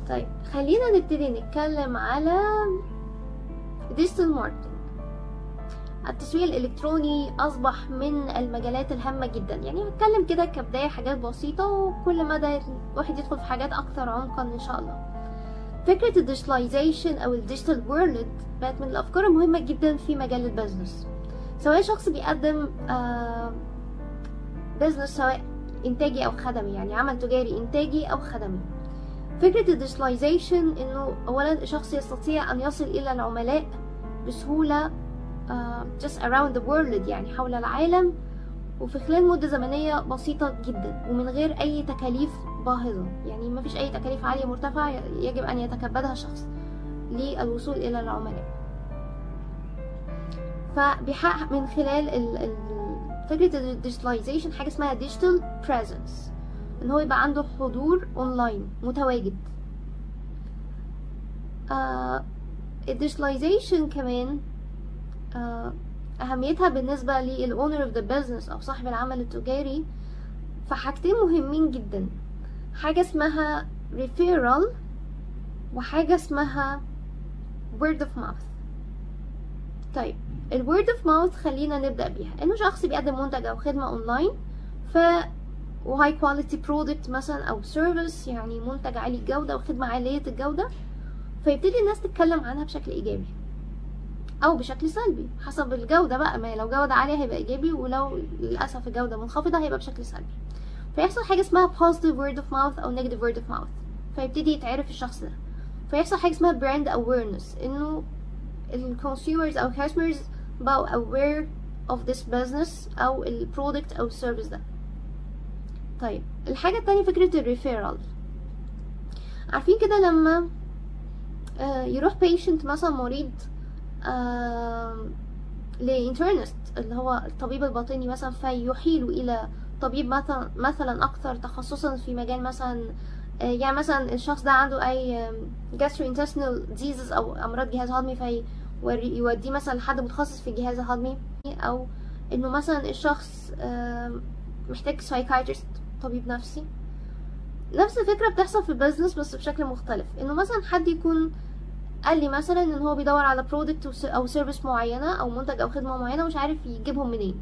طيب خلينا نبتدي نتكلم على ديجيتال ماركتنج. التسويق الالكتروني اصبح من المجالات الهامه جدا، يعني هتكلم كده كبدايه حاجات بسيطه، وكل مدى الواحد يدخل في حاجات اكثر عمقا ان شاء الله. فكره الديجيتاليزيشن او الديجيتال وورلد بقت من الافكار المهمه جدا في مجال البيزنس، سواء شخص بيقدم بيزنس سواء انتاجي او خدمي، يعني عمل تجاري انتاجي او خدمي. فكرة الديجيتاليزيشن انه اولا شخص يستطيع ان يصل الى العملاء بسهولة just around the world، يعني حول العالم، وفي خلال مدة زمنية بسيطة جدا ومن غير اي تكاليف باهظة، يعني ما فيش اي تكاليف عالية مرتفعة يجب ان يتكبدها شخص للوصول الى العملاء. فبيحقق من خلال فكرة الديجيتاليزيشن حاجة اسمها digital presence، ان هو يبقى عنده حضور اونلاين متواجد. الديجيتاليزيشن كمان اهميتها بالنسبه للاونر اوف ذا بزنس او صاحب العمل التجاري فحاجتين مهمين جدا، حاجه اسمها referral وحاجه اسمها word of mouth. طيب الword of mouth خلينا نبدا بيها، انه شخص بيقدم منتج او خدمه اونلاين وهاي كواليتي برودكت مثلا او سيرفيس، يعني منتج عالي الجوده وخدمه عاليه الجوده، فيبتدي الناس تتكلم عنها بشكل ايجابي او بشكل سلبي حسب الجوده بقى، ما لو جوده عاليه هيبقى ايجابي، ولو للاسف الجوده منخفضه هيبقى بشكل سلبي. فيحصل حاجه اسمها positive word of mouth او negative word of mouth، فيبتدي يتعرف الشخص ده. فيحصل حاجه اسمها brand awareness، انه الكونسيومرز او customers بقوا aware of this business او البرودكت او السيرفيس ده. طيب الحاجة التانية فكرة الريفيرال. عارفين كده لما يروح patient مثلا مريض لإنترنست اللي هو الطبيب الباطني مثلا، فيحيله إلى طبيب مثلا أكثر تخصصا في مجال مثلا، يعني مثلا الشخص ده عنده أي gastrointestinal diseases أو أمراض جهاز هضمي، فيوديه مثلا لحد متخصص في الجهاز الهضمي، أو إنه مثلا الشخص محتاج سايكايترست طبيب نفسي. نفس الفكرة بتحصل في البيزنس بس بشكل مختلف، انه مثلا حد يكون قال لي مثلا ان هو بيدور على برودكت او سيرفيس معينة او منتج او خدمة معينة ومش عارف يجيبهم منين،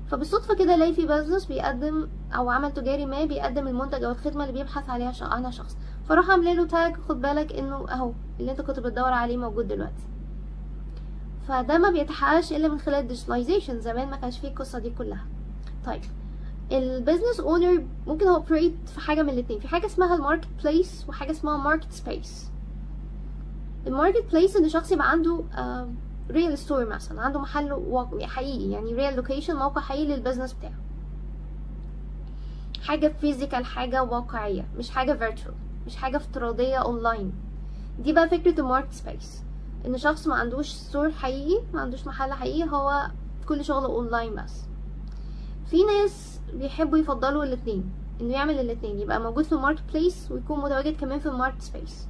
فبالصدفة كده الاقي في بيزنس بيقدم او عمل تجاري ما بيقدم المنتج او الخدمة اللي بيبحث عليها عنها شخص، فاروح عامله له تاج، خد بالك انه اهو اللي انت كنت بتدور عليه موجود دلوقتي. فده ما بيتحققش الا من خلال الديجيتاليزيشن، زمان ما كانش فيه القصة دي كلها. طيب البيزنس اونر ممكن هو اوبريت في حاجه من الاثنين، في حاجه اسمها الماركت بليس وحاجه اسمها ماركت سبيس. الماركت بليس ان شخص يبقى عنده ريل ستور مثلا، عنده محل حقيقي، يعني ريل لوكيشن، موقع حقيقي للبيزنس بتاعه، حاجه فيزيكال، حاجه واقعيه، مش حاجه فيرتشوال، مش حاجه افتراضيه اونلاين. دي بقى فكره الماركت سبيس، ان شخص ما عندوش ستور حقيقي، ما عندوش محل حقيقي، هو كل شغله اونلاين بس. في ناس بيحبوا يفضلوا الاثنين، انه يعمل الاثنين، يبقى موجود في الماركت بليس ويكون متواجد كمان في الماركت سبيس.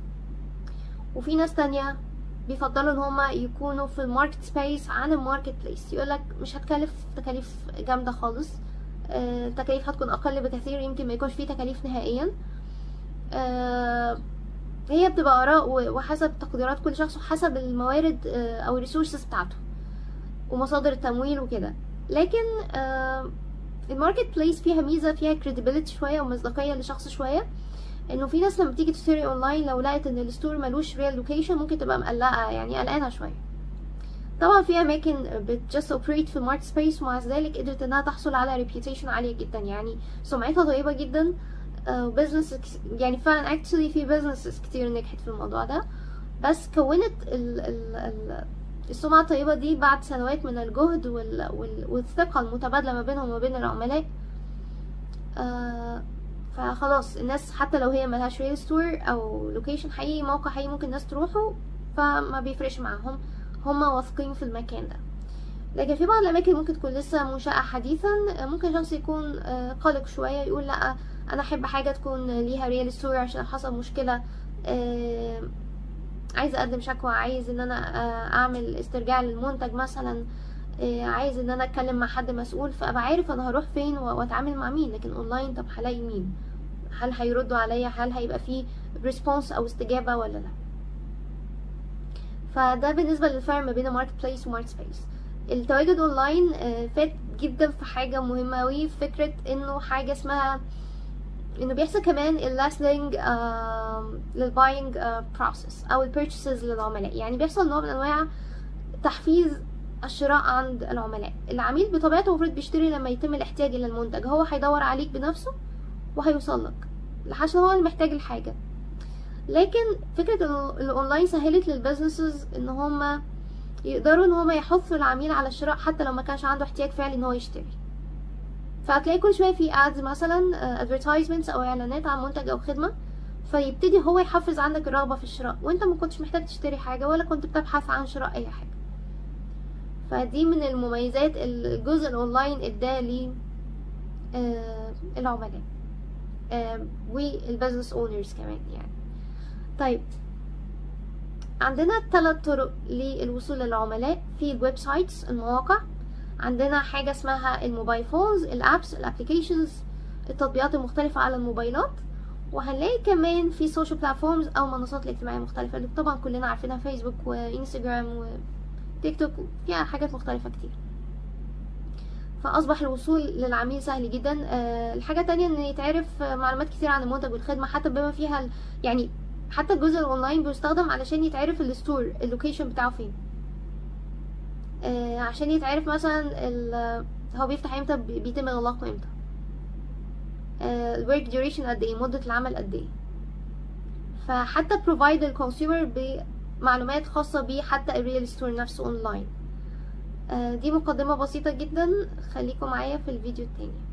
وفي ناس تانية بيفضلوا ان هما يكونوا في الماركت سبيس عن الماركت بليس، يقولك مش هتكلف تكاليف جامدة خالص، التكاليف هتكون اقل بكثير، يمكن ما يكونش فيه تكاليف نهائيا. هي بتبقى اراء وحسب تقديرات كل شخص وحسب الموارد او الريسورسز بتاعته ومصادر التمويل وكده. لكن الماركت بليس فيها ميزه، فيها كريديبيليتي شويه ومصداقيه لشخص شويه، انه في ناس لما تيجي تشتري اونلاين لو لقت ان الستور ملوش ريال لوكيشن ممكن تبقى مقلقه، يعني قلقانه شويه. طبعا في اماكن بتجست اوبريت في الماركت سبيس ومع ذلك قدرت انها تحصل على ريبيوتيشن عاليه جدا، يعني سمعتها طيبه جدا. بزنس يعني فعلا اكشلي في بزنسز كتير نجحت في الموضوع ده، بس كونت السمعة الطيبة دي بعد سنوات من الجهد والثقة المتبادلة ما بينهم وما بين العملاء. فخلاص الناس حتى لو هي ملهاش ريل ستور او لوكيشن حقيقي، موقع حقيقي ممكن الناس تروحوا، فما بيفرقش معاهم، هما واثقين في المكان ده. لكن في بعض الاماكن ممكن تكون لسه منشأة حديثا، ممكن شخص يكون قلق شوية، يقول لا انا احب حاجة تكون ليها ريل ستور عشان حصل مشكلة، عايز اقدم شكوى، عايز ان انا اعمل استرجاع للمنتج مثلا، عايز ان انا اتكلم مع حد مسؤول، فابقى عارف انا هروح فين واتعامل مع مين. لكن اونلاين طب هلاقي مين؟ هل هيردوا عليا؟ هل هيبقى فيه ريسبونس او استجابة ولا لا. فده بالنسبة للفرق ما بين الماركت بليس وماركت سبيس. التواجد اونلاين فات جدا في حاجة مهمة اوي، فكرة انه حاجة اسمها انه بيحصل كمان اللاستنج للباينج بروسيس او البيرتشيزز للعملاء. يعني بيحصل نوع من انواع تحفيز الشراء عند العملاء. العميل بطبيعته المفروض بيشتري لما يتم الاحتياج الى المنتج، هو هيدور عليك بنفسه وهيوصل لك عشان هو اللي محتاج الحاجة. لكن فكرة الاونلاين سهلت للبزنسز ان هما يقدروا ان هما يحثوا العميل على الشراء حتى لو ما كانش عنده احتياج فعلي ان هو يشتري. فهتلاقي كل شويه في ادز مثلا advertisements او اعلانات عن منتج او خدمه، فيبتدي هو يحفز عندك الرغبه في الشراء وانت ما كنتش محتاج تشتري حاجه ولا كنت بتبحث عن شراء اي حاجه. فدي من المميزات الجزء الاونلاين اداه للعملاء والبزنس اونرز كمان يعني. طيب عندنا 3 طرق للوصول للعملاء في الويب سايتس، المواقع. عندنا حاجة اسمها الموبايل فونز، الابس، الابليكيشنز، التطبيقات المختلفة على الموبايلات. وهنلاقي كمان في سوشيال بلاتفورمز او منصات الاجتماعية المختلفة اللي طبعا كلنا عارفينها، فيسبوك وانستجرام وتيك توك، فيها حاجات مختلفة كتير. فاصبح الوصول للعميل سهل جدا. الحاجة التانية ان يتعرف معلومات كتير عن المنتج والخدمة، حتى بما فيها يعني حتى الجزء الاونلاين بيستخدم علشان يتعرف الستور اللوكيشن بتاعه فين، عشان يتعرف مثلا هو بيفتح امتى، بيتم اغلاقه امتى، الورك ديوريشن قد ايه، مدة العمل قد ايه. فحتى provide الكونسيومر بمعلومات خاصة بيه حتى الريال ستور نفسه اونلاين. دي مقدمة بسيطة جدا، خليكم معايا في الفيديو التاني.